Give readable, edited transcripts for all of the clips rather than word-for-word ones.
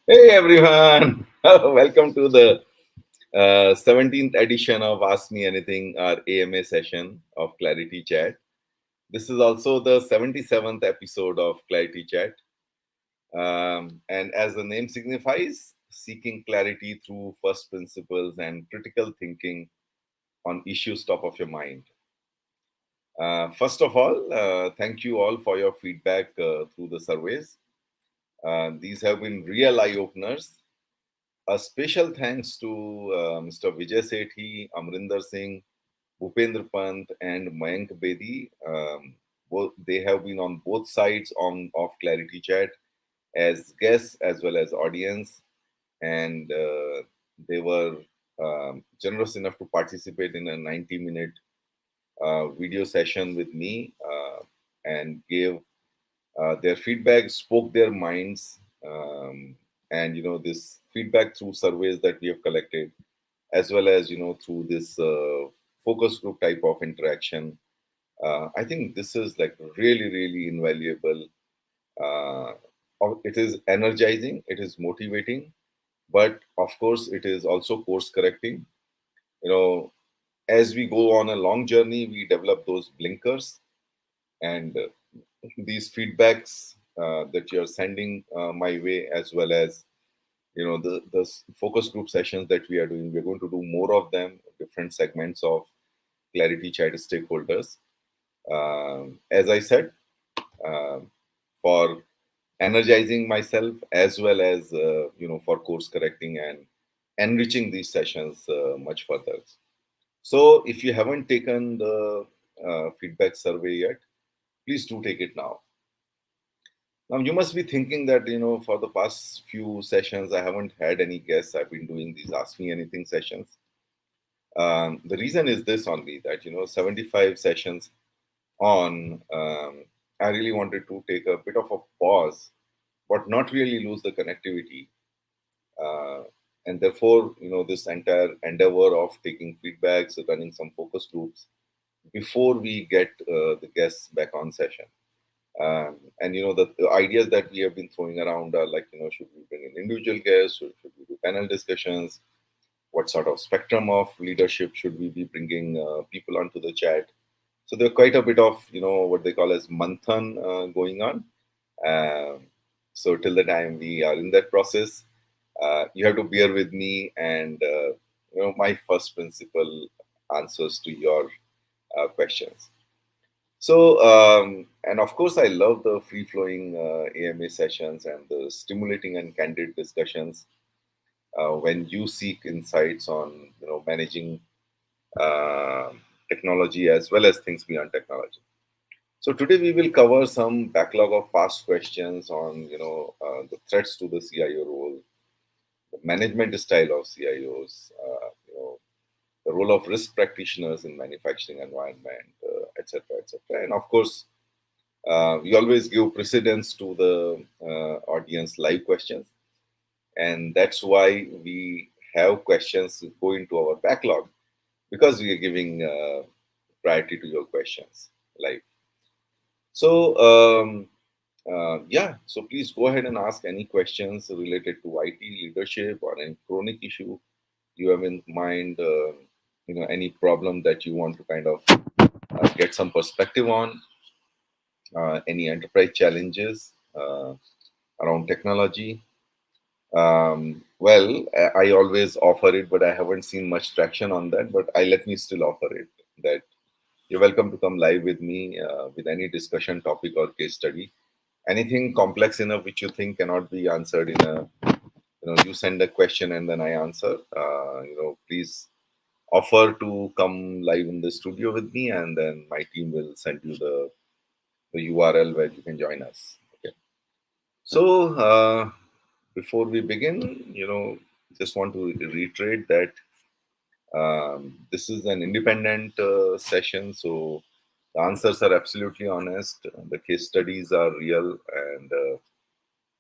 Hey everyone, welcome to the 17th edition of Ask Me Anything, our AMA session of ClariTea Chat. This is also the 77th episode of ClariTea Chat. And as the name signifies, seeking clarity through first principles and critical thinking on issues top of your mind. First of all, thank you all for your feedback through the surveys. These have been real eye openers. A special thanks to Mr. Vijay Sethi, Amarinder Singh, Bhupendra Pant, and Mayank Bedi. They have been on both sides of ClariTea Chat as guests as well as audience, and they were generous enough to participate in a 90-minute video session with me and gave their feedback, spoke their minds, and this feedback through surveys that we have collected, as well as through this focus group type of interaction. I think this is like really, really invaluable. Uh, it is energizing, it is motivating, but of course, it is also course correcting. You know, as we go on a long journey, we develop those blinkers, and these feedbacks that you're sending my way, as well as the focus group sessions that we are doing, we're going to do more of them, different segments of ClariTea Chat stakeholders. As I said, um, for energizing myself, as well as for course correcting and enriching these sessions much further. So if you haven't taken the feedback survey yet, please do take it now. Now you must be thinking that for the past few sessions I haven't had any guests. I've been doing these Ask Me Anything sessions. The reason is this only, that 75 sessions on, I really wanted to take a bit of a pause, but not really lose the connectivity. Uh, and therefore, this entire endeavor of taking feedbacks, running some focus groups before we get the guests back on session. And the ideas that we have been throwing around are like, should we bring in individual guests? Should we do panel discussions? What sort of spectrum of leadership should we be bringing people onto the chat? So there are quite a bit of, what they call as manthan going on. Um, so till the time we are in that process, you have to bear with me and, my first principle answers to your questions. So, and of course, I love the free flowing AMA sessions and the stimulating and candid discussions when you seek insights on, managing uh, technology as well as things beyond technology. So today we will cover some backlog of past questions on, the threats to the CIO role, the management style of CIOs, the role of risk practitioners in manufacturing environment, etc., etc. And of course, we always give precedence to the audience live questions, and that's why we have questions go into our backlog, because we are giving priority to your questions live. So Yeah, so please go ahead and ask any questions related to IT leadership or any chronic issue you have in mind. Any problem that you want to kind of get some perspective on, any enterprise challenges around technology. Well, I always offer it, but I haven't seen much traction on that. But I let me still offer it that you're welcome to come live with me with any discussion topic or case study. Anything complex enough which you think cannot be answered in a, you send a question and then I answer. Please offer to come live in the studio with me, and then my team will send you the URL where you can join us. Okay. So before we begin, just want to reiterate that this is an independent session, so the answers are absolutely honest. The case studies are real, and the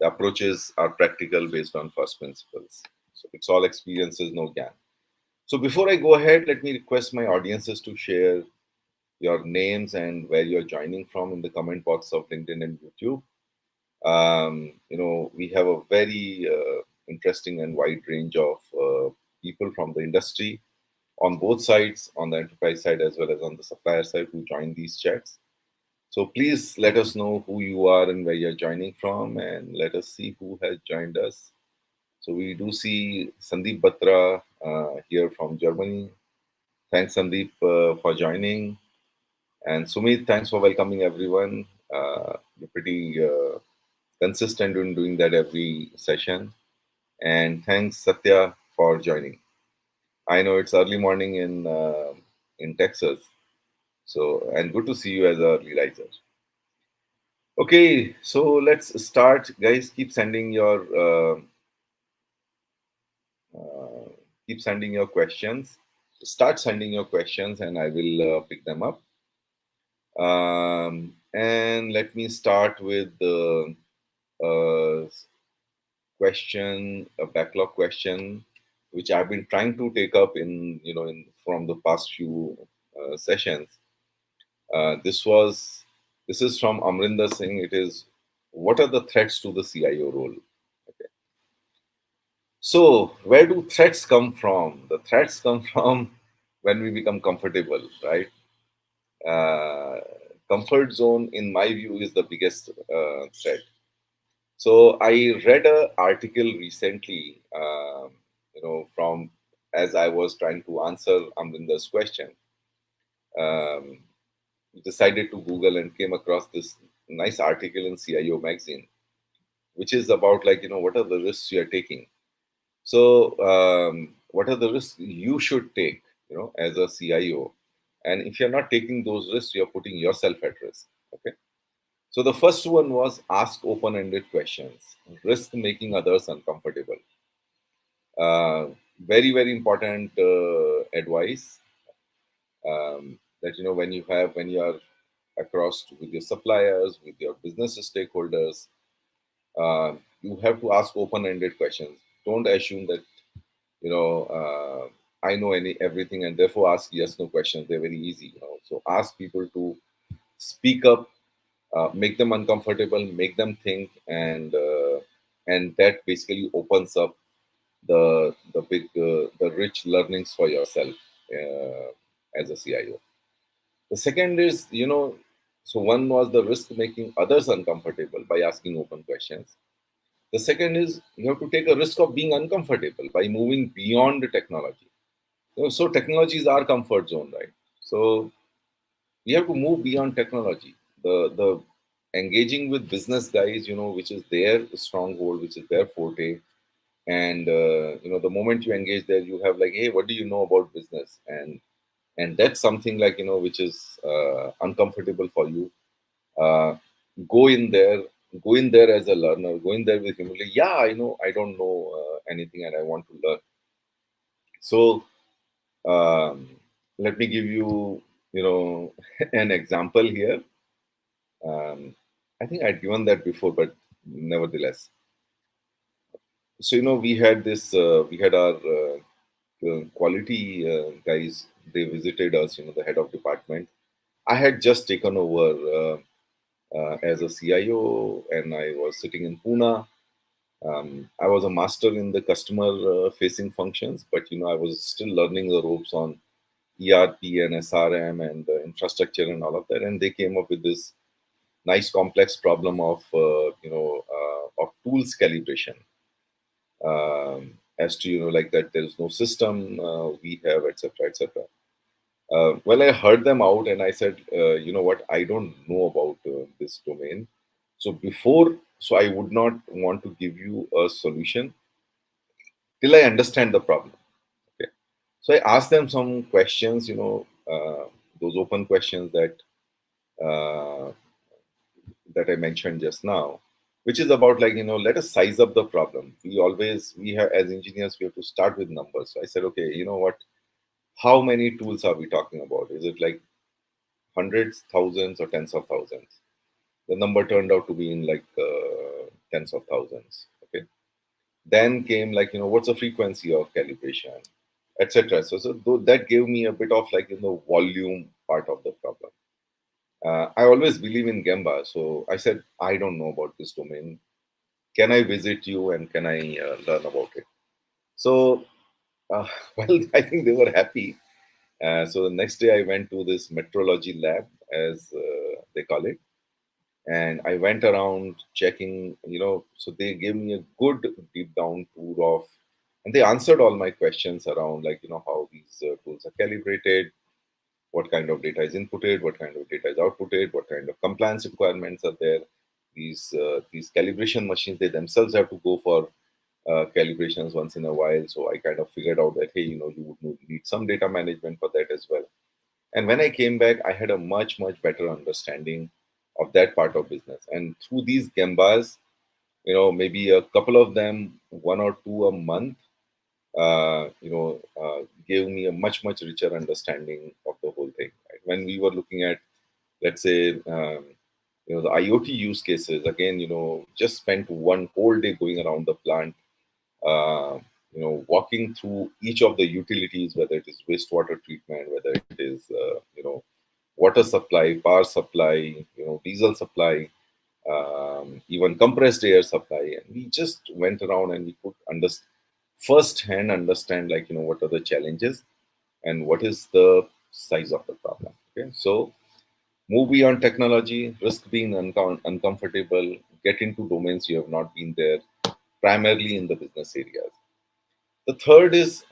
approaches are practical based on first principles. So it's all experiences, no GAN. So before I go ahead, let me request my audiences to share your names and where you're joining from in the comment box of LinkedIn and YouTube. We have a very interesting and wide range of people from the industry on both sides, on the enterprise side as well as on the supplier side, who join these chats. So please let us know who you are and where you're joining from, and let us see who has joined us. So we do see Sandeep Batra here from Germany. Thanks, Sandeep, for joining. And Sumit, thanks for welcoming everyone. You're pretty consistent in doing that every session. And thanks, Satya, for joining. I know it's early morning in Texas, so and good to see you as a early riser. Okay, so let's start, guys. Uh, keep sending your questions. Start sending your questions, and I will pick them up. And let me start with the uh, a backlog question, which I've been trying to take up in from the past few sessions. Uh, this was this is from Amarinder Singh. It is, what are the threats to the CIO role? Okay. So where do threats come from? The threats come from when we become comfortable, right? Uh, Comfort zone, in my view, is the biggest threat. So I read an article recently, from as I was trying to answer Amrinder's question, um, decided to Google and came across this nice article in CIO magazine, which is about, like, what are the risks you are taking. So what are the risks you should take, as a CIO? And if you're not taking those risks, you're putting yourself at risk. Okay. So the first one was ask open-ended questions, risk making others uncomfortable. Uh, Very, very important advice, that when you are across with your suppliers, with your business stakeholders, you have to ask open-ended questions. Don't assume that I know everything and therefore ask yes no questions. They're very easy. So ask people to speak up, make them uncomfortable, make them think, and that basically opens up the rich learnings for yourself as a CIO. The second is, so one was the risk making others uncomfortable by asking open questions. The second is you have to take a risk of being uncomfortable by moving beyond the technology. So technology is our comfort zone, right? So we have to move beyond technology. The engaging with business guys, which is their stronghold, which is their forte, and the moment you engage there, you have like, hey, what do you know about business? And that's something, like, which is uncomfortable for you. uh, go in there Go in there as a learner, go in there with humility. Yeah, I don't know anything, and I want to learn. So um, let me give you, an example here. um, I think I'd given that before, but nevertheless. So we had our quality guys. They visited us, the head of department. I had just taken over as a CIO, and I was sitting in Pune. I was a master in the customer facing functions, but I was still learning the ropes on ERP and SRM and the infrastructure and all of that. And they came up with this nice complex problem of of tools calibration, as to like that there is no system we have, etc., etc. Well, I heard them out and I said, you know what, I don't know about this domain. So I would not want to give you a solution till I understand the problem. Okay. So I asked them some questions, those open questions uh, that I mentioned just now, which is about, like, let us size up the problem. We have, as engineers, we have to start with numbers. So I said, okay, you know what, how many tools are we talking about? Is it like hundreds, thousands, or tens of thousands? The number turned out to be in like tens of thousands. Okay. Then came, like, what's the frequency of calibration, etc. That gave me a bit of, like, volume part of the problem. I always believe in Gemba, so I said, I don't know about this domain. Can I visit you and can I learn about it? So, well, I think they were happy. So the next day I went to this metrology lab, as they call it, and I went around checking. So they gave me a good deep down tour of, and they answered all my questions around, like, how these tools are calibrated, what kind of data is inputted, what kind of data is outputted, what kind of compliance requirements are there. These calibration machines, they themselves have to go for calibrations once in a while. So I kind of figured out that, hey, you would need some data management for that as well. And when I came back, I had a much, much better understanding of that part of business. And through these Gambas, maybe a couple of them, one or two a month, gave me a much, much richer understanding of the whole thing. Right? When we were looking at, let's say, the IoT use cases, again, just spent one whole day going around the plant, uh, walking through each of the utilities, whether it is wastewater treatment, whether it is, water supply, power supply, diesel supply, even compressed air supply. And we just went around and we could first hand understand, like, what are the challenges and what is the size of the problem. Okay. So move beyond technology, risk being uncomfortable, get into domains you have not been there, primarily in the business areas. The third is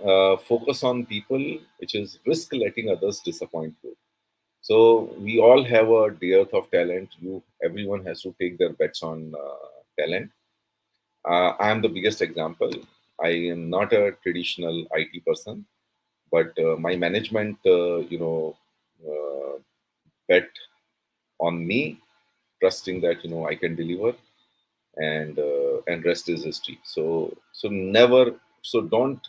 focus on people, which is risk letting others disappoint you. So we all have a dearth of talent. Everyone has to take their bets on talent. I am the biggest example. I am not a traditional IT person, but my management, bet on me, trusting that I can deliver, and rest is history. So don't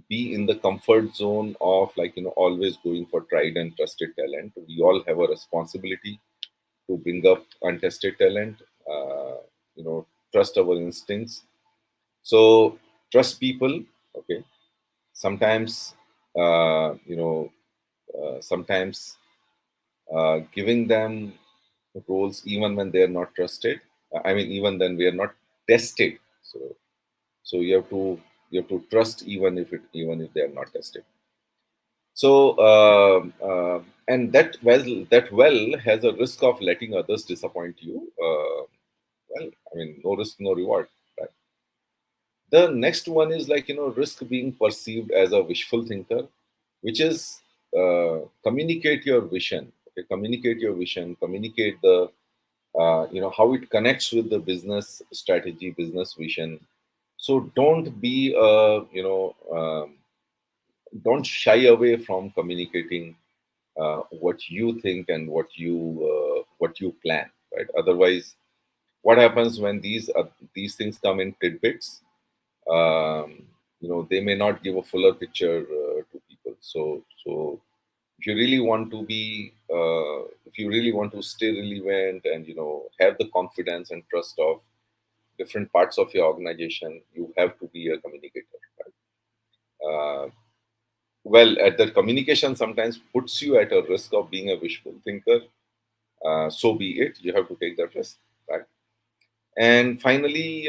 be in the comfort zone of, like, always going for tried and trusted talent. We all have a responsibility to bring up untested talent. uh, Trust our instincts. So trust people. Okay. Sometimes, sometimes giving them roles even when they are not trusted. I mean, even then we are not tested. So you have to trust, even if they are not tested. So and that well has a risk of letting others disappoint you. Well, I mean, no risk, no reward. Right? The next one is, like, risk being perceived as a wishful thinker, which is communicate your vision. Okay, communicate your vision. Communicate the how it connects with the business strategy, business vision. So don't shy away from communicating what you think and what you plan. Right? Otherwise, what happens when these things come in tidbits? They may not give a fuller picture to people. So if you really want to if you really want to stay relevant and have the confidence and trust of different parts of your organization, you have to be a communicator. Right? Well, at that communication sometimes puts you at a risk of being a wishful thinker. So be it. You have to take that risk, right? And finally,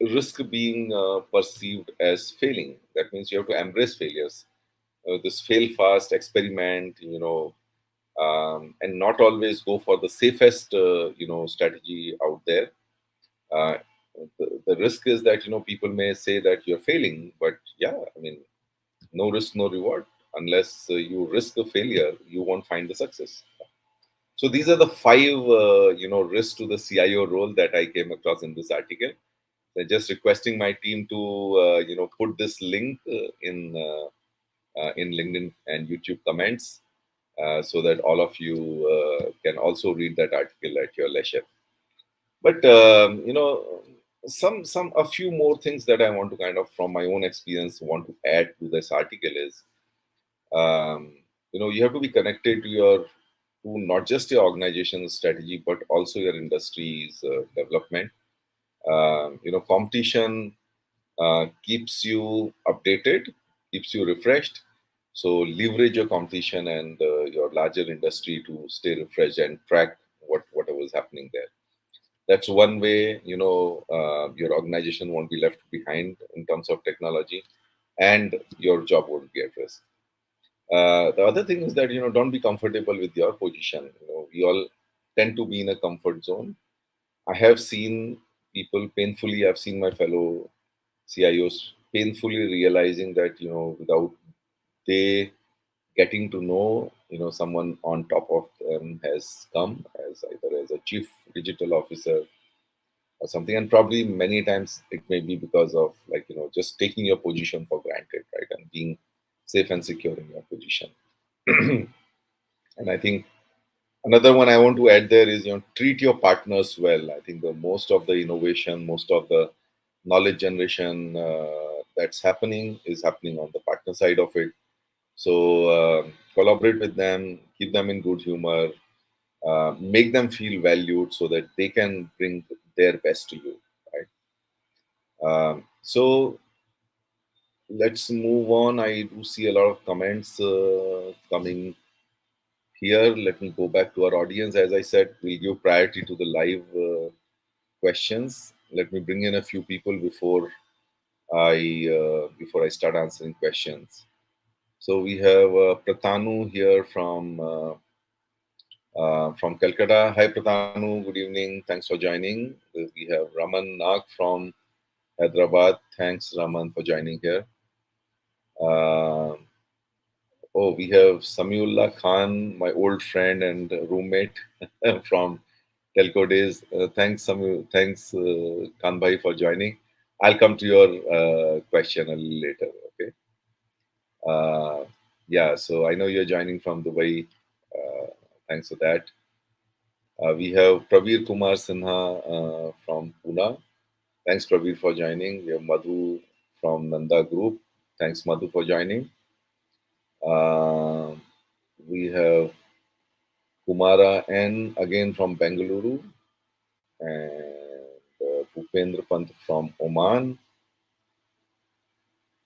risk being perceived as failing. That means you have to embrace failures. This fail fast, experiment, and not always go for the safest, strategy out there. Uh, the risk is that people may say that you're failing, but yeah, I mean, no risk, no reward. Unless you risk a failure, you won't find the success. So these are the five, risks to the CIO role that I came across in this article. So just requesting my team to, put this link in LinkedIn and YouTube comments, so that all of you can also read that article at your leisure. But some a few more things that I want to kind of, from my own experience, want to add to this article is, you have to be connected to not just your organization's strategy but also your industry's development. Competition keeps you updated, keeps you refreshed. So leverage your competition and your larger industry to stay refreshed and track whatever is happening there. That's one way, your organization won't be left behind in terms of technology, and your job won't be at risk. The other thing is that, don't be comfortable with your position. We all tend to be in a comfort zone. I have seen people painfully. I've seen my fellow CIOs painfully realizing that, without they getting to know, someone on top of them has come as either as a chief digital officer or something, and probably many times it may be because of, like, just taking your position for granted, right, and being safe and secure in your position. And I think another one I want to add there is, treat your partners well. I think the most of the innovation, most of the knowledge generation that's happening is happening on the partner side of it. So collaborate with them, keep them in good humor, make them feel valued so that they can bring their best to you, right? So let's move on. I do see a lot of comments coming here. Let me go back to our audience. As I said, we'll give priority to the live questions. Let me bring in a few people before I start answering questions. So we have Pratanu here from Calcutta. Hi Pratanu, good evening. Thanks for joining. We have Raman Nag from Hyderabad. Thanks Raman for joining here. Uh, oh, we have Samiullah Khan, my old friend and roommate from telco days. Thanks, Samu. Thanks, Khan Bhai, for joining. I'll come to your question a little later. Okay. Uh, yeah. So I know you're joining from Dubai. Uh, Thanks for that. We have Pravir Kumar Sinha from Pune. Thanks, Pravir, for joining. We have Madhu from Nanda Group. Thanks, Madhu, for joining. Uh, we have Kumara N again from Bengaluru, and Bhupendra Pant from Oman,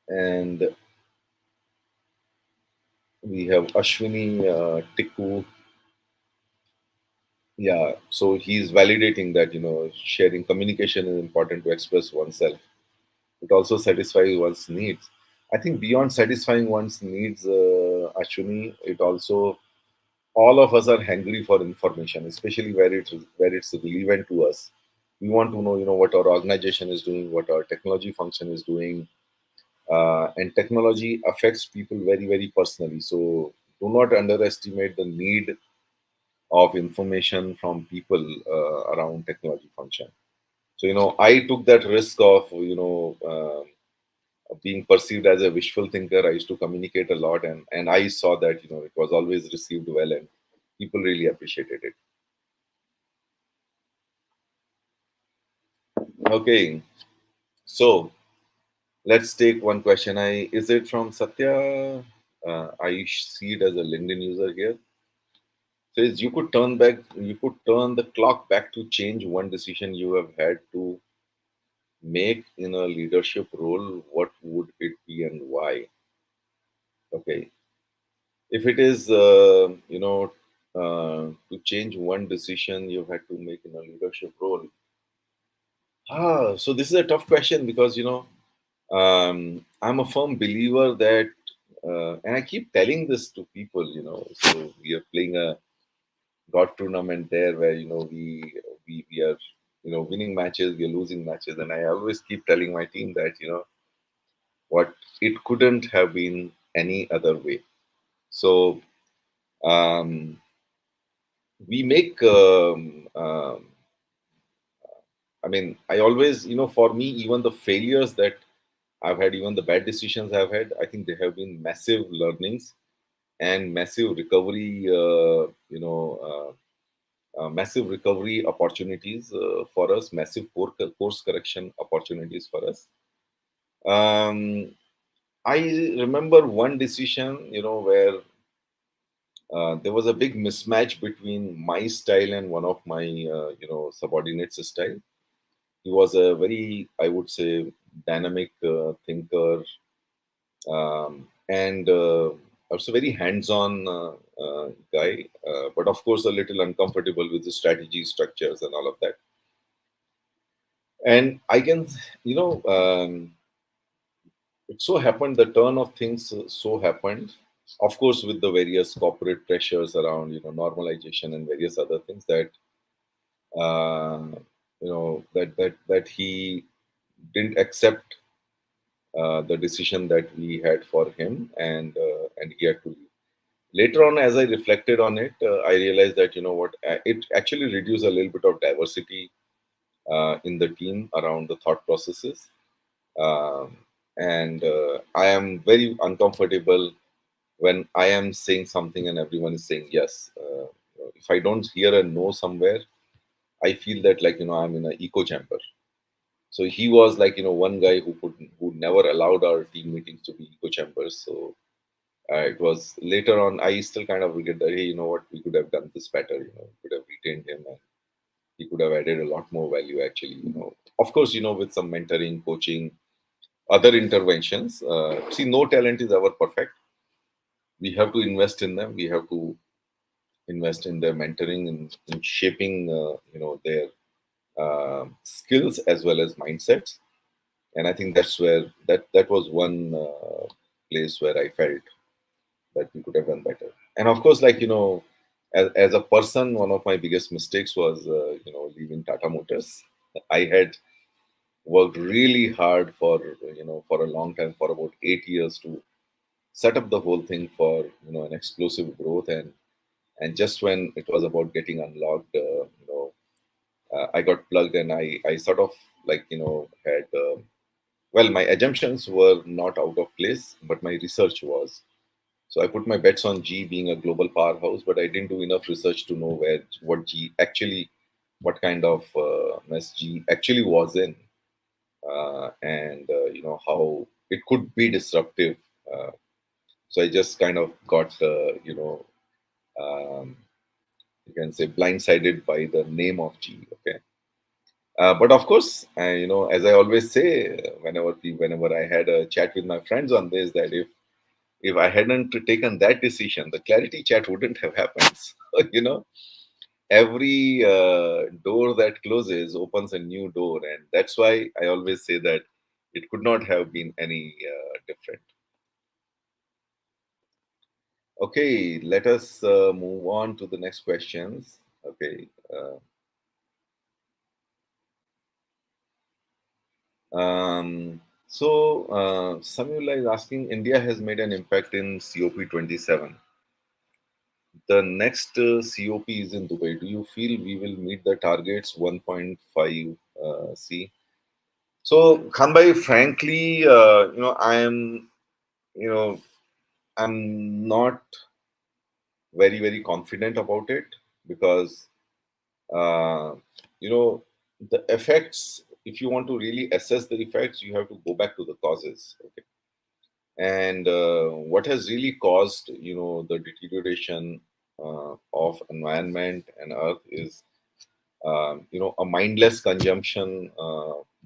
and we have Ashwini Tikku. Yeah, so he's validating that, sharing communication is important to express oneself. It also satisfies one's needs. I think beyond satisfying one's needs, Ashwini, it also, all of us are hungry for information, especially where it's relevant to us. We want to know, what our organization is doing, what our technology function is doing, and technology affects people very, very personally. So do not underestimate the need of information from people around technology function. So, I took that risk of, being perceived as a wishful thinker. I used to communicate a lot, and I saw that, it was always received well, and people really appreciated it. Okay, so let's take one question. Is it from Satya? I see it as a LinkedIn user here. Says you could turn the clock back to change one decision you have had to make in a leadership role. What would it be and why? Okay, if it is, to change one decision you've had to make in a leadership role. So this is a tough question because I'm a firm believer that, and I keep telling this to people. So we are playing a golf tournament there where we are winning matches, we are losing matches, and I always keep telling my team that what it couldn't have been any other way. So um, we make I mean, I always, for me, even the failures that I've had, even the bad decisions I've had, I think they have been massive learnings and massive recovery, massive recovery opportunities for us, massive course correction opportunities for us. Um, I remember one decision, where there was a big mismatch between my style and one of my, subordinates' style. He was a very, I would say, dynamic thinker, and also very hands-on guy, but of course a little uncomfortable with the strategy structures and all of that. And I can, it so happened the turn of things so happened, of course, with the various corporate pressures around, normalization and various other things that, uh, that he didn't accept the decision that we had for him, and he had to leave. Later on, as I reflected on it, I realized that it actually reduced a little bit of diversity in the team around the thought processes, um, and I am very uncomfortable when I am saying something and everyone is saying yes. If I don't hear a no somewhere, I feel that, like, I'm in an echo chamber. So he was like, one guy who never allowed our team meetings to be echo chambers. So it was later on, I still kind of regret that, hey, you know what, we could have done this better. We could have retained him, and he could have added a lot more value, actually. Of course, with some mentoring, coaching, other interventions. See, no talent is ever perfect. We have to invest in them. We have to invest in their mentoring and in shaping, their skills as well as mindsets. And I think that's where that was one place where I felt that we could have done better. And of course, like, as a person, one of my biggest mistakes was leaving Tata Motors. I had worked really hard for a long time, for about 8 years, to set up the whole thing for an explosive growth. And just when it was about getting unlocked, I got plugged, and I sort of, like, had well, my assumptions were not out of place, but my research was. So I put my bets on G being a global powerhouse, but I didn't do enough research to know what kind of mess G actually was in, and how it could be disruptive. Uh, so I just kind of got, um, you can say, blindsided by the name of G. Okay. But of course, as I always say, whenever I had a chat with my friends on this, that if I hadn't taken that decision, the clarity chat wouldn't have happened. So, every door that closes opens a new door, and that's why I always say that it could not have been any different. Okay, let us move on to the next questions. Okay. Samiullah is asking, India has made an impact in COP27. The next COP is in Dubai. Do you feel we will meet the targets 1.5 C? So, Khanbhai, frankly, you know, I'm not very, very confident about it because, uh, you know, the effects, if you want to really assess the effects, you have to go back to the causes. Okay. And what has really caused, the deterioration of environment and earth is, a mindless consumption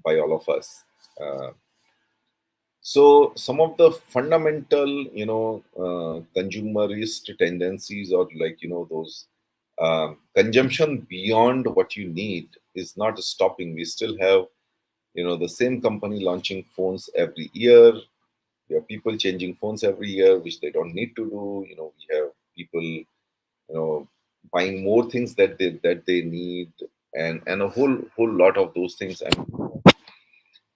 by all of us. Uh, so some of the fundamental, consumerist tendencies, or, like, those consumption beyond what you need is not stopping. We still have, the same company launching phones every year. We have people changing phones every year, which they don't need to do. We have people, buying more things that they need, and a whole lot of those things. And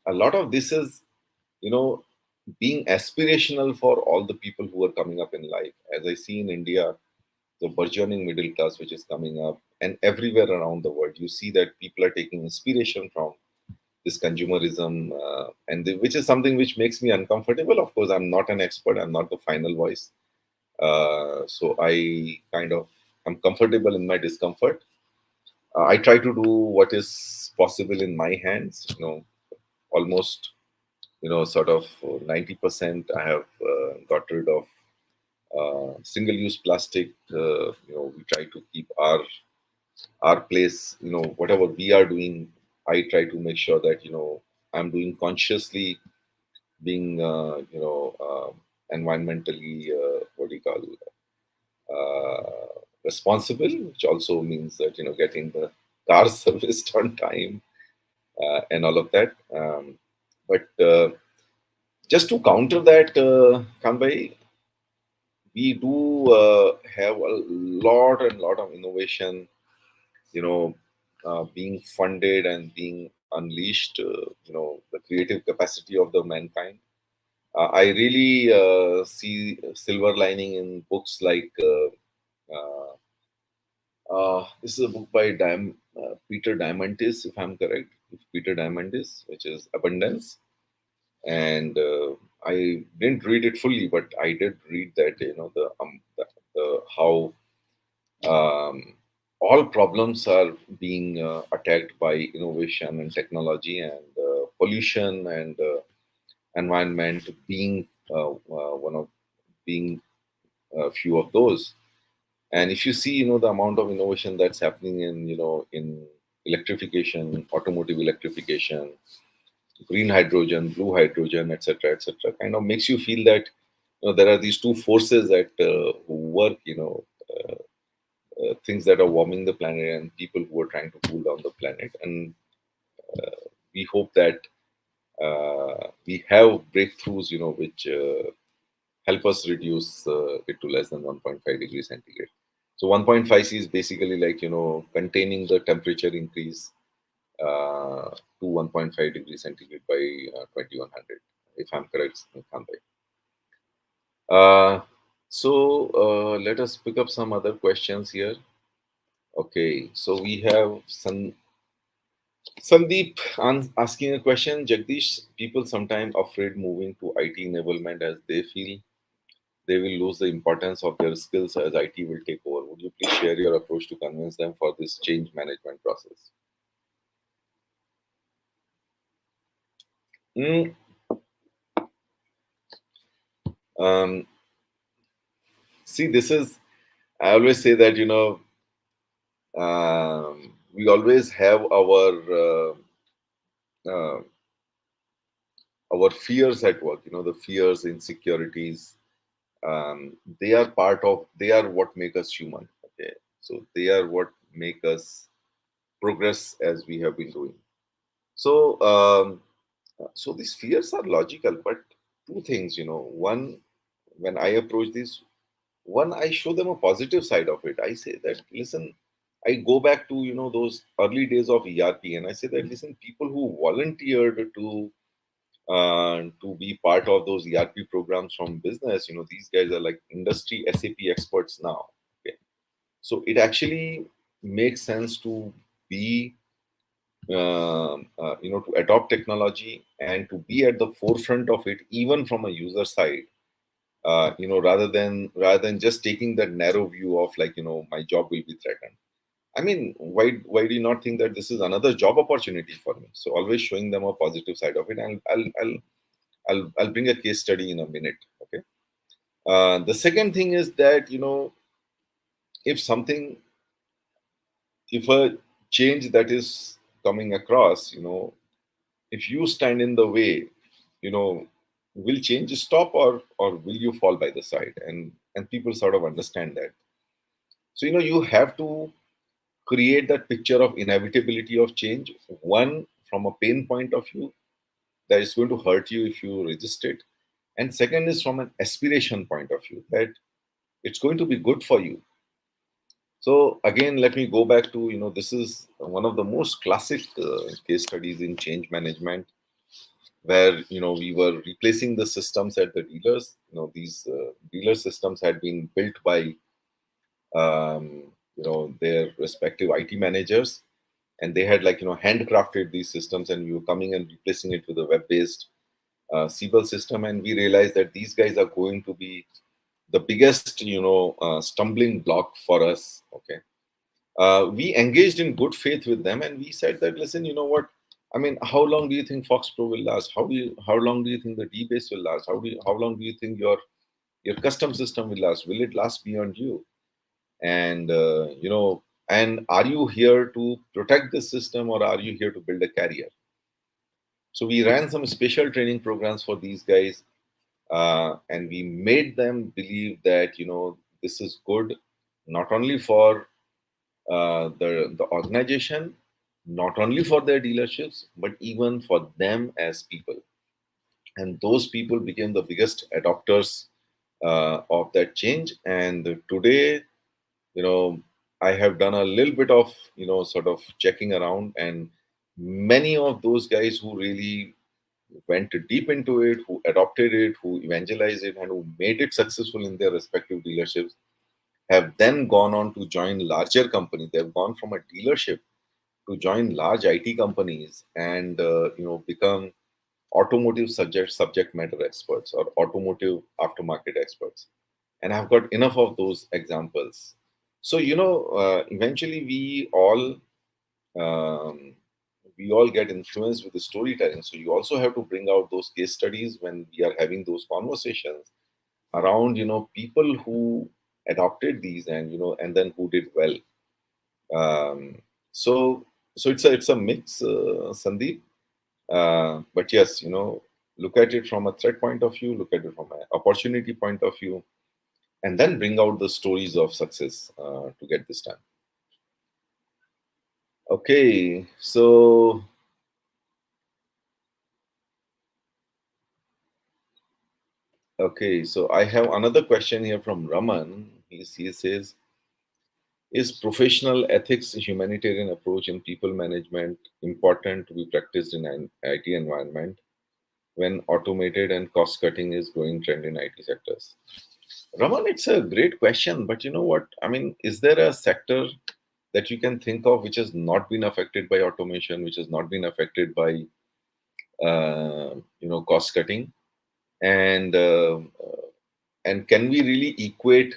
a lot of this is, you know, being aspirational for all the people who are coming up in life. As I see in India, the burgeoning middle class which is coming up, and everywhere around the world, you see that people are taking inspiration from this consumerism, which is something which makes me uncomfortable. Of course, I'm not an expert, I'm not the final voice. So I kind of am comfortable in my discomfort. I try to do what is possible in my hands. Almost, sort of 90% I have got rid of single-use plastic. We try to keep our place. Whatever we are doing, I try to make sure that I'm doing consciously, being environmentally, what do you call, responsible, which also means that getting the car serviced on time, and all of that. But just to counter that, Kanbai, we do have a lot of innovation, being funded and being unleashed. The creative capacity of the mankind. I really see silver lining in books like. This is a book by Peter Diamandis, if I'm correct. Peter Diamandis, which is Abundance, and I didn't read it fully, but I did read that the how um, all problems are being attacked by innovation and technology, and pollution and environment being one of being a few of those. And if you see, the amount of innovation that's happening in electrification, automotive electrification, green hydrogen, blue hydrogen, etc., etc., kind of makes you feel that there are these two forces that who work, things that are warming the planet and people who are trying to cool down the planet. And we hope that we have breakthroughs, which help us reduce it to less than 1.5 degrees centigrade. So 1.5 C is basically like, containing the temperature increase to 1.5 degrees centigrade by 2100, if I'm correct. So let us pick up some other questions here. Okay, so we have Sandeep asking a question. Jagdish, people sometimes afraid moving to IT enablement as they feel they will lose the importance of their skills as IT will take over. Would you please share your approach to convince them for this change management process? Mm, um, See, this is, I always say that, we always have uh, our fears at work, the fears, insecurities. They are they are what make us human. Okay. So they are what make us progress as we have been doing. So, so these fears are logical, but two things, one, when I approach this, one, I show them a positive side of it. I say that, listen, I go back to, those early days of ERP, and I say that, listen, people who volunteered to be part of those ERP programs from business, these guys are like industry SAP experts now. Okay. So it actually makes sense to be to adopt technology and to be at the forefront of it, even from a user side. Rather than just taking that narrow view of like, my job will be threatened. I mean, why do you not think that this is another job opportunity for me? So always showing them a positive side of it, and I'll bring a case study in a minute. Okay. The second thing is that, if something, if a change that is coming across, if you stand in the way, you know will change stop, or will you fall by the side? And people sort of understand that. So, you have to create that picture of inevitability of change. One, from a pain point of view, that is going to hurt you if you resist it. And second is from an aspiration point of view, that it's going to be good for you. So again, let me go back to, this is one of the most classic case studies in change management, where, we were replacing the systems at the dealers. These dealer systems had been built by, their respective IT managers, and they had, like, handcrafted these systems, and we were coming and replacing it with a web-based Siebel system. And we realized that these guys are going to be the biggest, stumbling block for us. Okay. We engaged in good faith with them, and we said that, listen, you know what? I mean, how long do you think Fox Pro will last? How long do you think the DBase will last? How long do you think your custom system will last? Will it last beyond you? And and are you here to protect the system, or are you here to build a carrier? So we ran some special training programs for these guys, and we made them believe that, this is good, not only for the organization, not only for their dealerships, but even for them as people. And those people became the biggest adopters of that change. And today, you know, I have done a little bit of, sort of checking around, and many of those guys who really went deep into it, who adopted it, who evangelized it, and who made it successful in their respective dealerships, have then gone on to join larger companies. They've gone from a dealership to join large IT companies, and become automotive subject matter experts, or automotive aftermarket experts. And I've got enough of those examples. So, eventually um, we all get influenced with the storytelling. So you also have to bring out those case studies when we are having those conversations around, people who adopted these, and and then who did well. Um, so it's a mix, Sandeep. But yes, look at it from a threat point of view, look at it from an opportunity point of view, and then bring out the stories of success to get this done. Okay, so I have another question here from Raman. He says, is professional ethics a humanitarian approach in people management important to be practiced in an IT environment when automated and cost cutting is growing trend in IT sectors? Raman, it's a great question, but you know what? I mean, is there a sector that you can think of which has not been affected by automation, which has not been affected by cost cutting? And can we really equate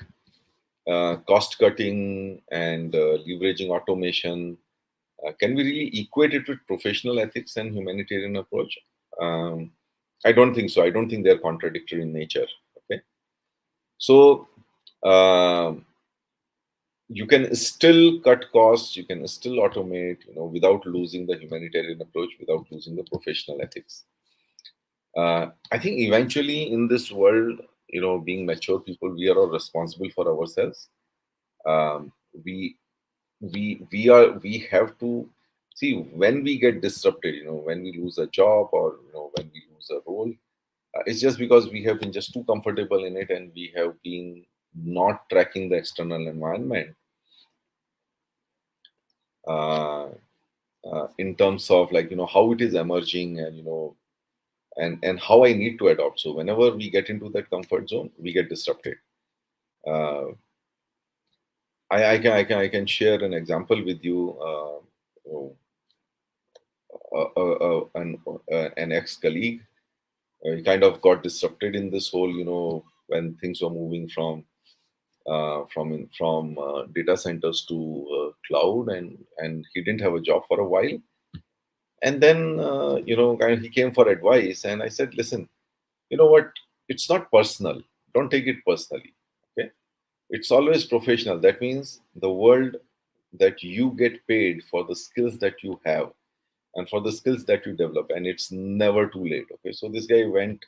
cost cutting and leveraging automation? Can we really equate it with professional ethics and humanitarian approach? Um, I don't think so. I don't think they're contradictory in nature. Okay, so um you can still cut costs, you can still automate, without losing the humanitarian approach, without losing the professional ethics. I think eventually in this world, being mature people, we are all responsible for ourselves. Um, we we have to see when we get disrupted, when we lose a job, or when we lose a role. It's just because we have been just too comfortable in it, and we have been not tracking the external environment. Uh, in terms of, like, how it is emerging, and and how I need to adopt. So whenever we get into that comfort zone, we get disrupted. uh, I can share an example with you. Oh, an ex-colleague, he kind of got disrupted in this whole, when things were moving from data centers to cloud, and he didn't have a job for a while. And then, kind of he came for advice, and I said, listen, you know what? It's not personal. Don't take it personally. Okay. It's always professional. That means the world that you get paid for the skills that you have and for the skills that you develop, and it's never too late. Okay. So this guy went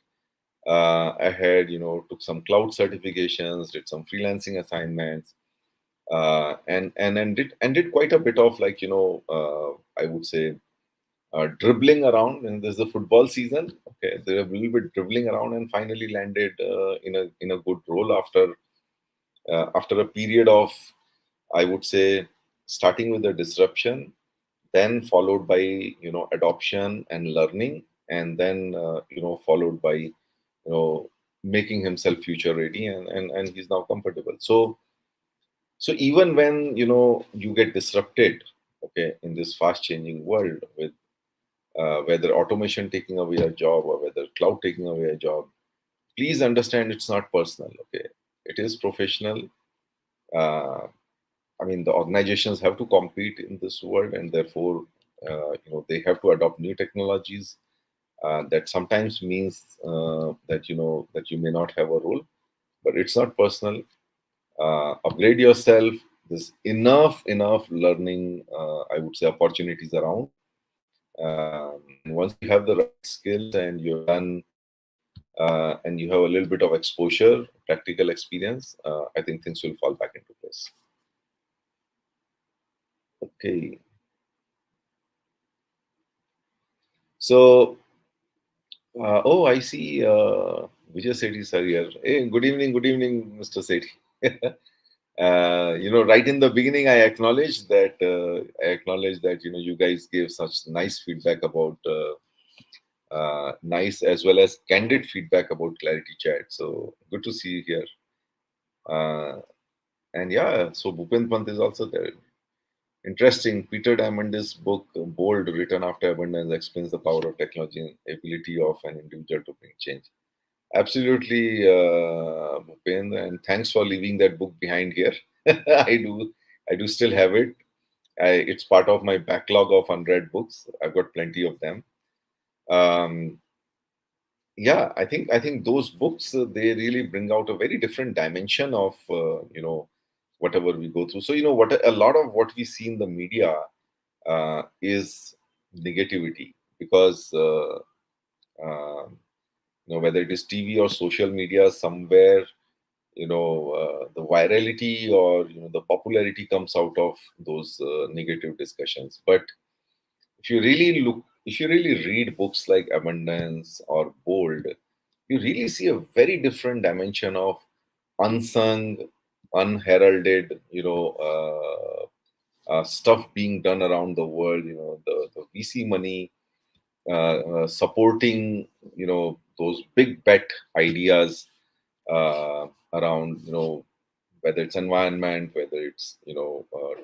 ahead, took some cloud certifications, did some freelancing assignments, and did quite a bit of, like, I would say, dribbling around. And there's the football season. Okay, they're a little bit dribbling around, and finally landed in a good role after a period of, I would say, starting with the disruption, then followed by adoption and learning, and then followed by making himself future ready, and he's now comfortable. So even when you get disrupted, okay, in this fast changing world, with whether automation taking away a job or whether cloud taking away a job, please understand it's not personal. Okay, it is professional. uh, I mean, the organizations have to compete in this world, and therefore, they have to adopt new technologies. That sometimes means that you may not have a role, but it's not personal. Upgrade yourself. There's enough learning, I would say, opportunities around. And once you have the right skills and you've done, and you have a little bit of exposure, practical experience, I think things will fall back into place. Okay. So, oh, I see. Vijay Sethi sir here. Hey, good evening, Mr. Sethi. Right in the beginning, I acknowledge that you guys gave such nice feedback about nice as well as candid feedback about Clarity Chat. So good to see you here. Uh, and yeah, so Bhupen Pant is also there. Interesting. Peter Diamond's book, Bold, written after abundance, explains the power of technology and ability of an individual to bring change. Absolutely, Bhupen, and thanks for leaving that book behind here. I do still have it. It's part of my backlog of unread books. I've got plenty of them. Um, yeah, I think those books, they really bring out a very different dimension of whatever we go through. So what a lot of what we see in the media is negativity, because um whether it is TV or social media, somewhere the virality or the popularity comes out of those negative discussions. But if you really read books like Abundance or Bold, you really see a very different dimension of unsung, unheralded, stuff being done around the world. The VC money supporting those big bet ideas around whether it's environment, whether it's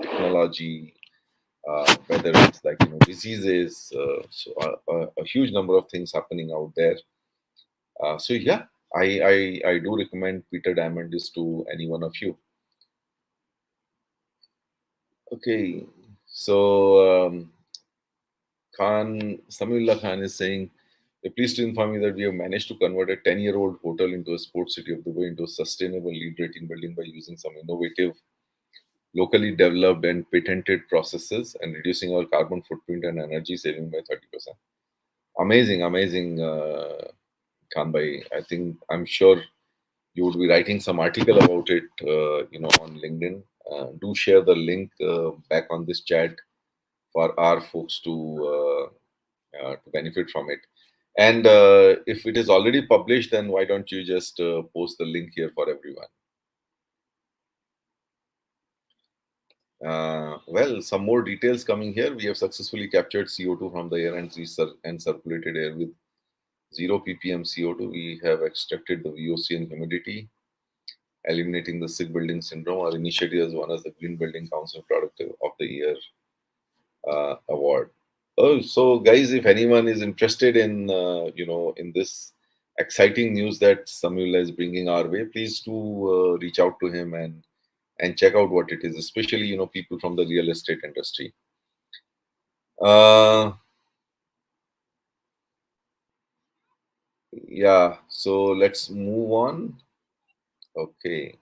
technology, whether it's like diseases. A huge number of things happening out there. So yeah, I do recommend Peter Diamandis to any one of you. Okay, so Samiullah Khan is saying, "We're pleased to inform you that we have managed to convert a 10-year-old hotel into a sports city of Dubai into a sustainable LEED rating building by using some innovative, locally developed and patented processes and reducing our carbon footprint and energy saving by 30%. Amazing, amazing, Khan Bhai. I'm sure you would be writing some article about it, on LinkedIn. Do share the link back on this chat for our folks to benefit from it. And if it is already published, then why don't you just post the link here for everyone? Well, some more details coming here. We have successfully captured CO2 from the air and circulated air with 0 ppm CO2. We have extracted the VOC and humidity, eliminating the sick building syndrome. Our initiative is won as the Green Building Council Product of the Year award. Oh, so guys, if anyone is interested in in this exciting news that Samula is bringing our way, please do reach out to him and check out what it is. Especially people from the real estate industry. Uh, yeah. So let's move on. Okay.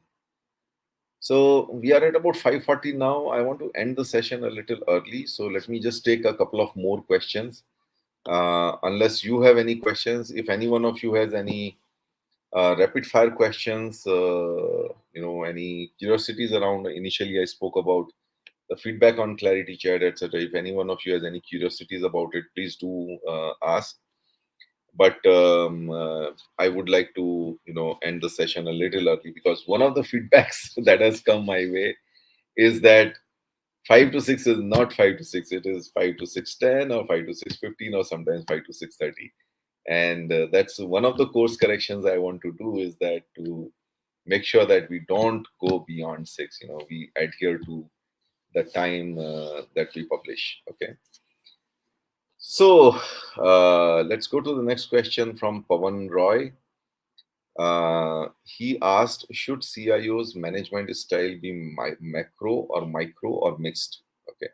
So we are at about 5:40 now. I want to end the session a little early. So let me just take a couple of more questions. Unless you have any questions, if any one of you has any Rapid fire questions. Any curiosities around? Initially, I spoke about the feedback on Clarity Chat, etc. If any one of you has any curiosities about it, please do ask. But I would like to, end the session a little early, because one of the feedbacks that has come my way is that 5 to 6 is not 5 to 6; it is 5 to 6:10 or 5 to 6:15 or sometimes 5 to 6:30. And that's one of the course corrections I want to do, is that to make sure that we don't go beyond 6. We adhere to the time that we publish. Okay. So let's go to the next question from Pawan Roy. He asked, should CIO's management style be macro or micro or mixed? Okay.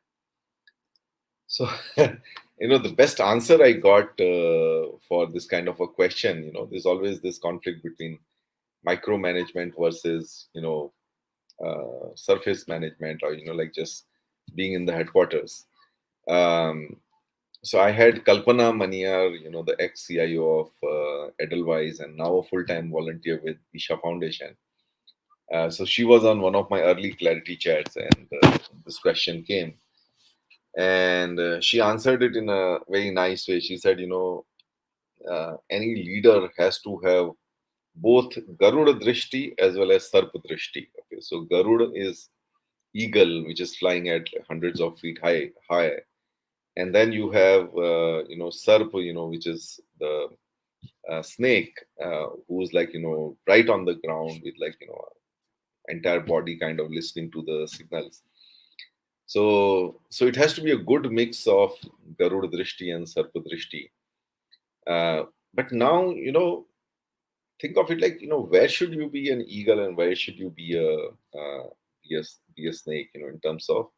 So, the best answer I got for this kind of a question, there's always this conflict between micromanagement versus, surface management, or, like just being in the headquarters. Um, so I had Kalpana Maniar, the ex-CIO of Edelweiss and now a full-time volunteer with Isha Foundation. So she was on one of my early Clarity chats, and this question came. And she answered it in a very nice way. She said, any leader has to have both Garuda Drishti as well as Sarp Drishti. Okay, so Garuda is eagle, which is flying at hundreds of feet high, and then you have Sarp, which is the snake, who's like right on the ground with like entire body kind of listening to the signals. So it has to be a good mix of Garuda Drishti and Sarpa Drishti. But now, think of it like, where should you be an eagle and where should you be a snake, in terms of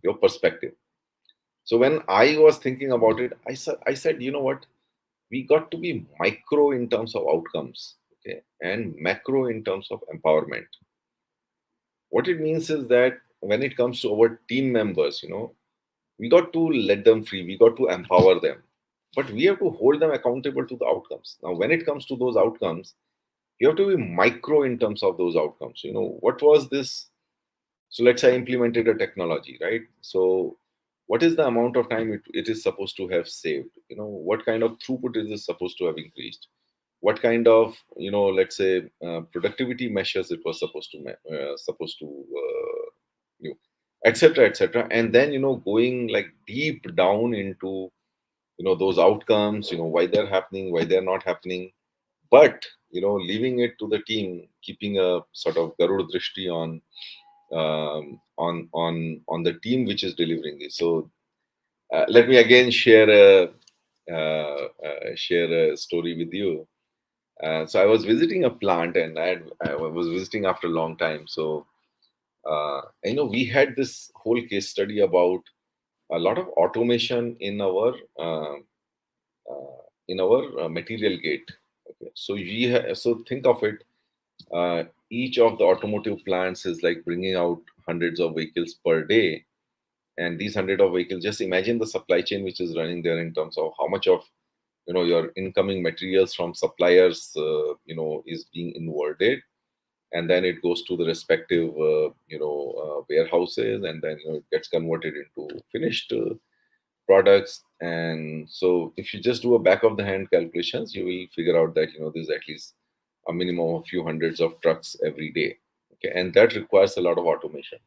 your perspective. So when I was thinking about it, I said, what? We got to be micro in terms of outcomes, okay, and macro in terms of empowerment. What it means is that when it comes to our team members, we got to let them free, we got to empower them, but we have to hold them accountable to the outcomes. Now when it comes to those outcomes, you have to be micro in terms of those outcomes. What was this? So let's say I implemented a technology, right? So what is the amount of time it is supposed to have saved? What kind of throughput is it supposed to have increased? What kind of, let's say, productivity measures it was supposed to etc., etc. And then, going like deep down into, those outcomes, why they're happening, why they're not happening, but, leaving it to the team, keeping a sort of Garuda Drishti on the team which is delivering this. So let me again share a story with you. So I was visiting a plant, and I was visiting after a long time. So we had this whole case study about a lot of automation in our material gate. Okay, so so think of it. Each of the automotive plants is like bringing out hundreds of vehicles per day, and these hundred of vehicles, just imagine the supply chain which is running there in terms of how much of your incoming materials from suppliers is being inwarded, and then it goes to the respective warehouses, and then it gets converted into finished products. And so if you just do a back of the hand calculations, you will figure out that there's at least a minimum of a few hundreds of trucks every day. Okay, and that requires a lot of automation.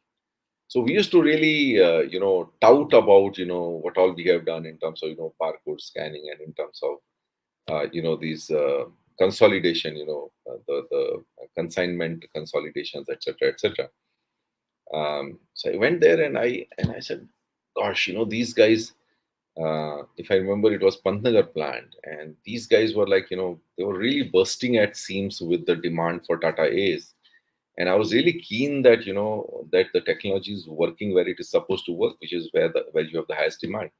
So we used to really tout about what all we have done in terms of barcode scanning, and in terms of these consolidation, the consignment consolidations, etc., etc. So I went there, and I said, gosh, these guys, if I remember, it was Pantnagar plant, and these guys were like, they were really bursting at seams with the demand for Tata A's. And I was really keen that that the technology is working where it is supposed to work, which is where you have the highest demand.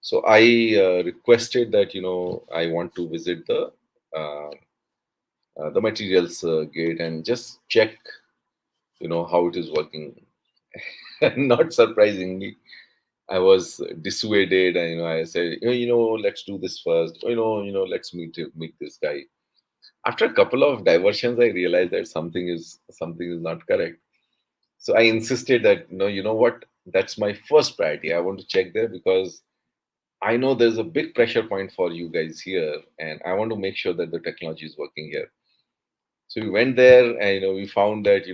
So I requested that I want to visit the materials gate and just check how it is working. Not surprisingly, I was dissuaded, and I said, let's do this first. Let's meet this guy. After a couple of diversions, I realized that something is not correct. So I insisted that no, you know what? That's my first priority. I want to check there because I know there's a big pressure point for you guys here, and I want to make sure that the technology is working here. So we went there, and we found that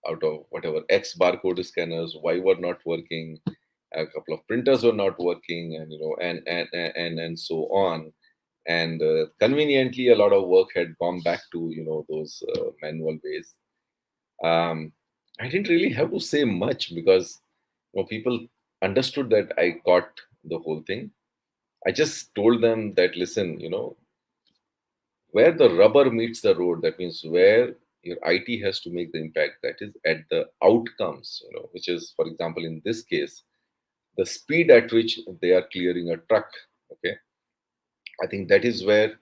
out of whatever X barcode scanners, Y were not working, a couple of printers were not working, and and so on. And conveniently, a lot of work had gone back to those manual ways. Um, I didn't really have to say much because people understood that I got the whole thing. I just told them that listen, where the rubber meets the road, that means where your IT has to make the impact, that is at the outcomes, which is, for example, in this case, the speed at which they are clearing a truck. Okay, I think that is where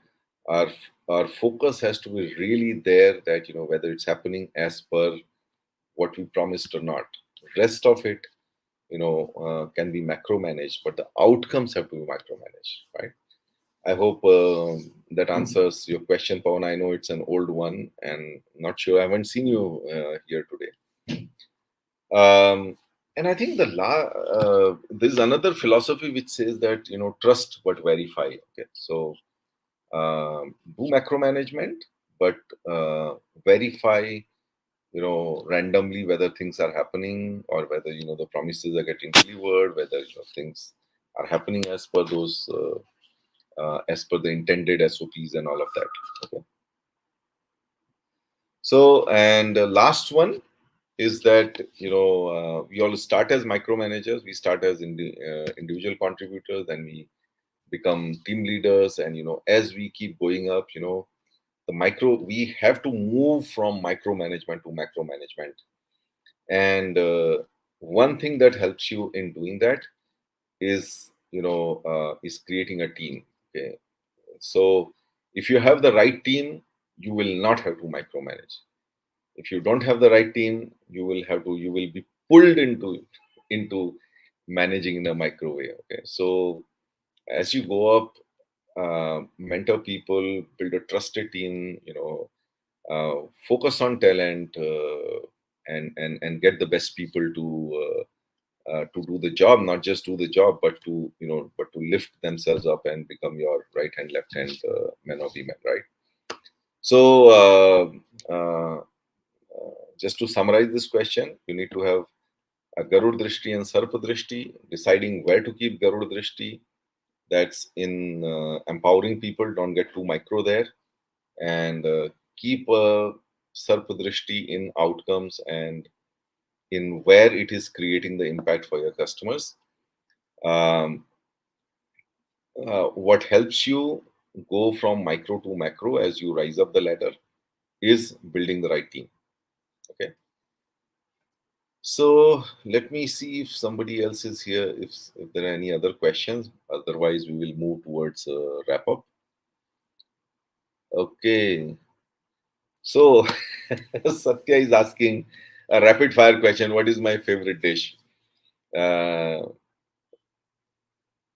our our focus has to be really there. That whether it's happening as per what we promised or not. Rest of it, can be macro managed, but the outcomes have to be micromanaged, right? I hope that answers your question, Pawan. I know it's an old one, and not sure. I haven't seen you here today. And I think there's another philosophy which says that trust but verify. Okay, so do macro management, but verify randomly whether things are happening or whether the promises are getting delivered, whether things are happening as per the intended SOPs and all of that. Okay. So, and last one is that we all start as micromanagers. We start as individual contributors, then we become team leaders, and as we keep going up, the micro we have to move from micromanagement to macro management. And one thing that helps you in doing that is creating a team. Okay, so if you have the right team, you will not have to micromanage. If you don't have the right team, you will be pulled into managing in a micro way. Okay, so as you go up, mentor people, build a trusted team, focus on talent, and get the best people to do the job, not just do the job, but to lift themselves up and become your right hand, left hand men or women, right? So, just to summarize this question, you need to have a Garud Drishti and Sarpa Drishti, deciding where to keep Garud Drishti. That's in empowering people, don't get too micro there, and keep Sarpa Drishti in outcomes and in where it is creating the impact for your customers. Um, what helps you go from micro to macro as you rise up the ladder is building the right team. Okay. So let me see if somebody else is here, if there are any other questions. Otherwise, we will move towards wrap up. Okay. So Satya is asking a rapid fire question. What is my favorite dish? Uh,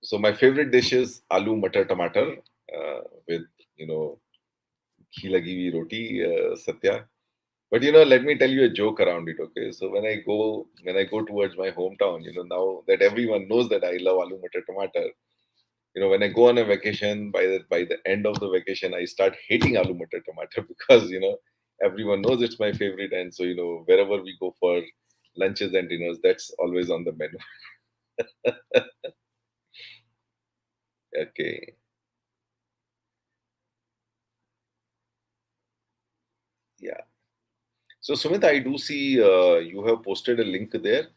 so my favorite dish is aloo matar tomato with ghee lagi हुई roti, Satya. But let me tell you a joke around it. Okay, so when I go towards my hometown, now that everyone knows that I love aloo matar tomato, when I go on a vacation, by the end of the vacation, I start hating aloo matar tomato because everyone knows it's my favorite, and so wherever we go for lunches and dinners, that's always on the menu. Okay, yeah. So Sumit, I do see you have posted a link there.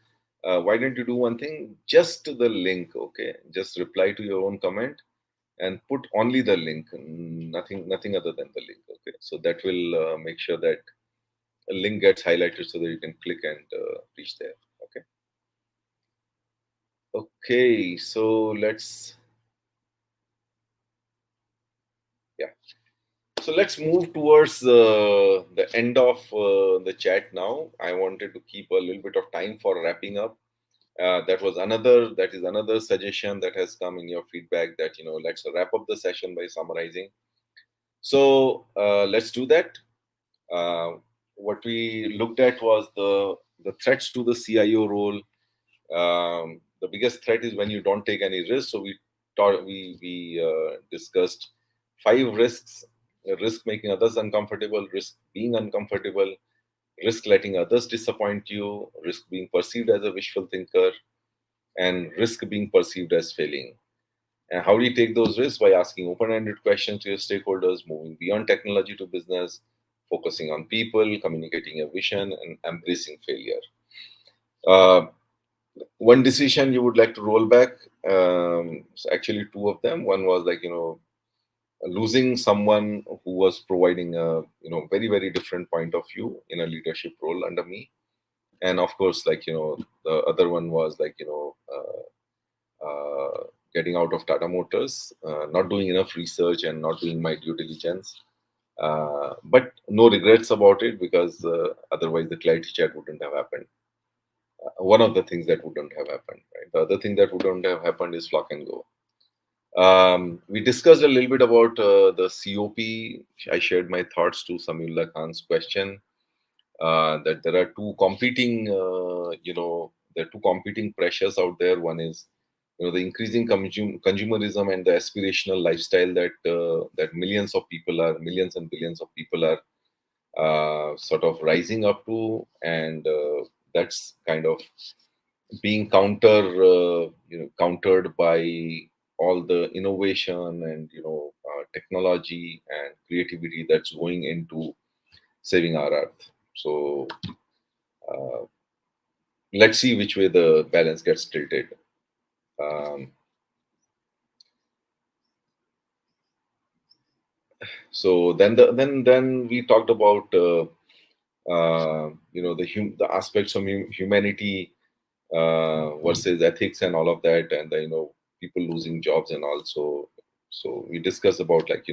Why don't you do one thing? Just the link, okay? Just reply to your own comment and put only the link, nothing other than the link, okay? So that will make sure that a link gets highlighted so that you can click and reach there, okay? Okay, so yeah. So let's move towards the end of the chat now. I wanted to keep a little bit of time for wrapping up. That is another suggestion that has come in your feedback, that let's wrap up the session by summarizing. So let's do that. Uh, what we looked at was the threats to the CIO role. The biggest threat is when you don't take any risks. So we discussed five risks: risk making others uncomfortable, risk being uncomfortable, risk letting others disappoint you, risk being perceived as a wishful thinker, and risk being perceived as failing. And how do you take those risks? By asking open-ended questions to your stakeholders, moving beyond technology to business, focusing on people, communicating a vision, and embracing failure. Uh, One decision you would like to roll back, actually two of them. One was like, losing someone who was providing a, very, very different point of view in a leadership role under me. And of course, like, the other one was like, getting out of Tata Motors, not doing enough research and not doing my due diligence. But no regrets about it, because otherwise the clarity chat wouldn't have happened. One of the things that wouldn't have happened, right? The other thing that wouldn't have happened is flock and go. We discussed a little bit about the COP. I shared my thoughts to Samiullah Khan's question, that there are there are two competing pressures out there. One is, the increasing consumerism and the aspirational lifestyle that millions and billions of people are sort of rising up to, and that's kind of being countered by all the innovation and technology and creativity that's going into saving our earth. So uh, let's see which way the balance gets tilted. Um, so then we talked about the aspects of humanity versus ethics and all of that, and people losing jobs and also. So we discussed about, like,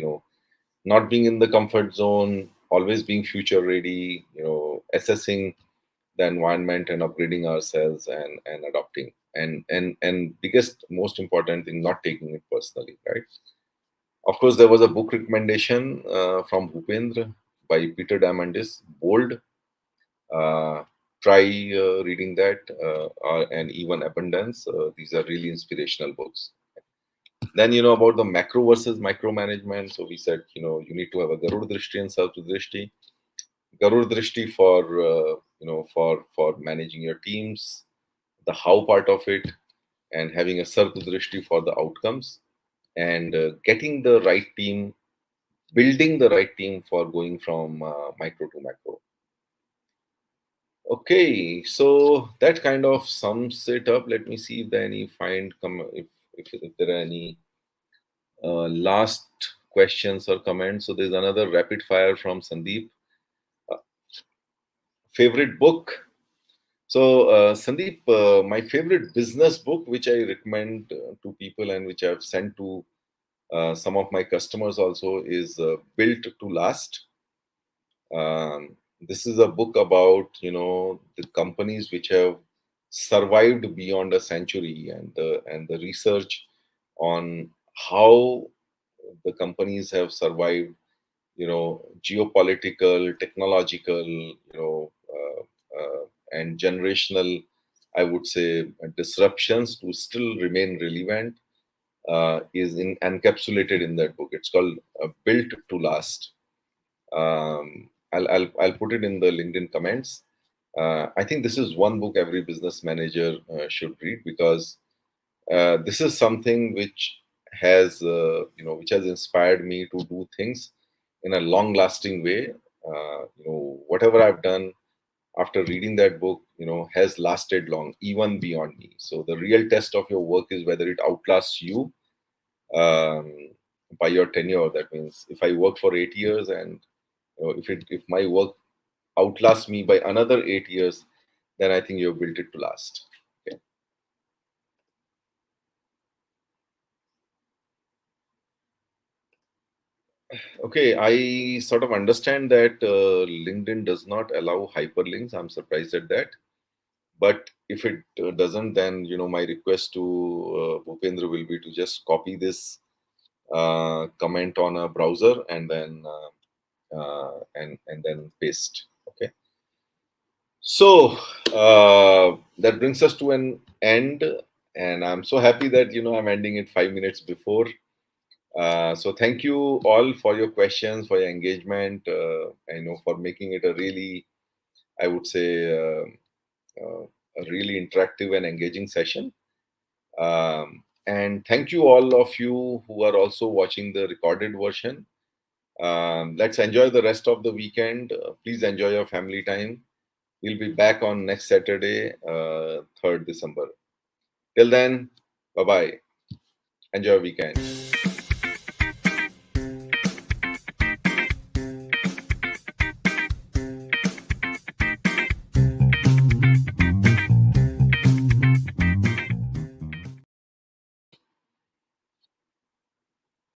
not being in the comfort zone, always being future ready, assessing the environment and upgrading ourselves, and adopting, and biggest most important thing, not taking it personally, right? Of course, there was a book recommendation from Bhupendra by Peter Diamandis, Bold. uh, Try reading that, and even Abundance. These are really inspirational books. Then, about the macro versus micromanagement. So we said, you need to have a Garud Drishti and Sarv Drishti. Garud Drishti for for managing your teams, the how part of it, and having a Sarv Drishti for the outcomes, and getting the right team, building the right team for going from micro to macro. Okay, so that kind of sums it up. Let me see if there are any if there are any last questions or comments. So there's another rapid fire from Sandeep. Uh, Favorite book? So Sandeep, my favorite business book, which I recommend to people and which I've sent to some of my customers also, is Built to Last. This is a book about the companies which have survived beyond a century, and the research on how the companies have survived, geopolitical, technological, and generational, I would say, disruptions to still remain relevant, is encapsulated in that book. It's called Built to Last. I'll put it in the LinkedIn comments. I think this is one book every business manager should read, because this is something which has inspired me to do things in a long lasting way. Whatever I've done after reading that book, has lasted long, even beyond me. So the real test of your work is whether it outlasts you um, by your tenure. That means if I work for 8 years, and if my work outlasts me by another 8 years, then I think you've built it to last. Okay. Okay, I sort of understand that LinkedIn does not allow hyperlinks. I'm surprised at that. But if it doesn't, then my request to Bhupendra will be to just copy this comment on a browser, and then and then paste. Okay. So that brings us to an end, and I'm so happy that I'm ending it 5 minutes before. So thank you all for your questions, for your engagement. For making it a really, I would say, a really interactive and engaging session. And thank you all of you who are also watching the recorded version. Let's enjoy the rest of the weekend. Please enjoy your family time. We'll be back on next Saturday, 3rd December. Till then, bye bye. Enjoy your weekend.